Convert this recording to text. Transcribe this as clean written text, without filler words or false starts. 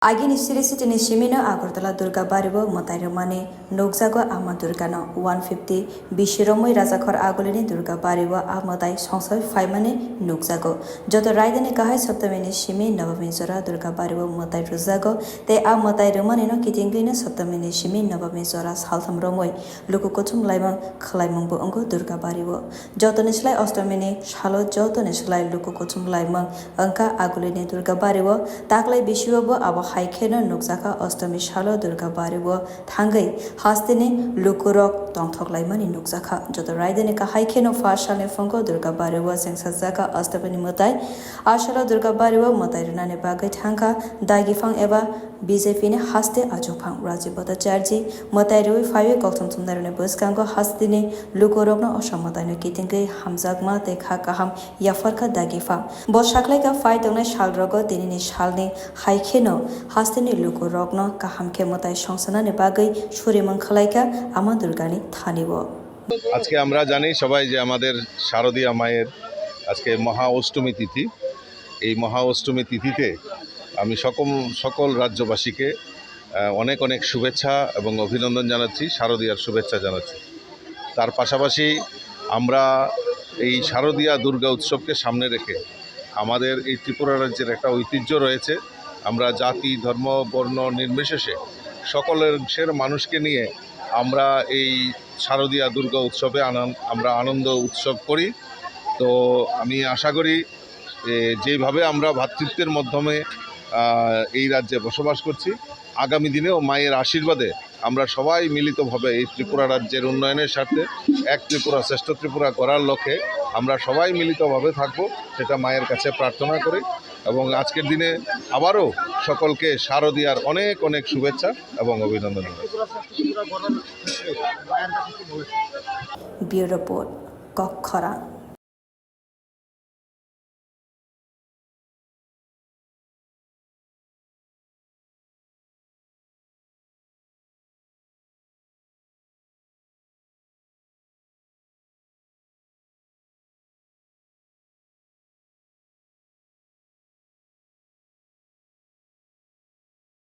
Agini Sirisitini Shimino Agartala Durga Baribo Matairumani Nogzago Ama Durgano 150 Bishiromoi Razakor Agolini Durga Baribo Amatai Sonsoi Faimani Nogzago Joto Raidani Kahai Soptamini Shimi Navamisora Durga Baribo Matai Ruzago Te Amatai Rumanino Kitinglina Soptamini Shimi Navamisora Saltham Romoi Lukukotum Laimang Klaimumbo Ungo Durga Baribo Joto Nislai Ostamini Shalo Joto Nislai Lukukotum Laimang Anka Agolini Durga Baribo Taklai Bishuabo Abo Haikeno Nukzaka Ostami Shalo Durga Baribo Tangai Hastini Lukurok Tongtok Laimani Nukzaka Joto Raidani Ka Haikeno Fashane Fungo Durga Baribo Sengsazaka Ostapani Mutai Ashalo Durga Baribo Mutai Runane Bagai Tanka Dagifang Eva BJP ne Haste Ajopang Rajibota Charji Mutai Rui Faye Koktum Tundarane Buskango Hastini Lukurokno Oshamatano Kitingai Hamzagma Tekha Kaham Yafarka Dagifa Boshakleka Fight on a Shalrogo Dinini Shalni Haikeno Hastini Luko Rogno Kaham Kemotai Shongsana Nebagai Shuriman Khalaika Amadurgani Thanibo আজকে আমরা জানি সবাই যে আমাদের শারদীয়া মায়ের আজকে মহা অষ্টমী তিথি এই মহা অষ্টমী তিথিতে আমি সকল রাজ্যবাসীকে অনেক অনেক শুভেচ্ছা এবং অভিনন্দন জানাচ্ছি শারদীয়ার শুভেচ্ছা জানাচ্ছি তার পাশাপাশি আমরা এই শারদীয়া দুর্গা উৎসবকে সামনে রেখে আমাদের এই ত্রিপুরা রাজ্যের একটা ঐতিহ্য রয়েছে আমরা জাতি ধর্ম বর্ণ নির্বিশেষে সকলের মানুষকে নিয়ে আমরা এই শারদীয়া দুর্গা উৎসবে আমরা আনন্দ উৎসব করি তো আমি আশা করি যেভাবে আমরা ভ্রাতৃত্বের মাধ্যমে এই রাজ্যে বসবাস করছি আগামী দিনেও মায়ের আশীর্বাদে আমরা সবাই মিলিতভাবে এই ত্রিপুরা রাজ্যের উন্নয়নের স্বার্থে এক ত্রিপুরা শ্রেষ্ঠ ত্রিপুরা করার লক্ষ্যে আমরা সবাই মিলিতভাবে থাকব সেটা মায়ের কাছে প্রার্থনা করি এবং আজকের দিনে আবারও সকলকে শারদীয়ার অনেক অনেক শুভেচ্ছা এবং অভিনন্দন Bureau Report Kokhara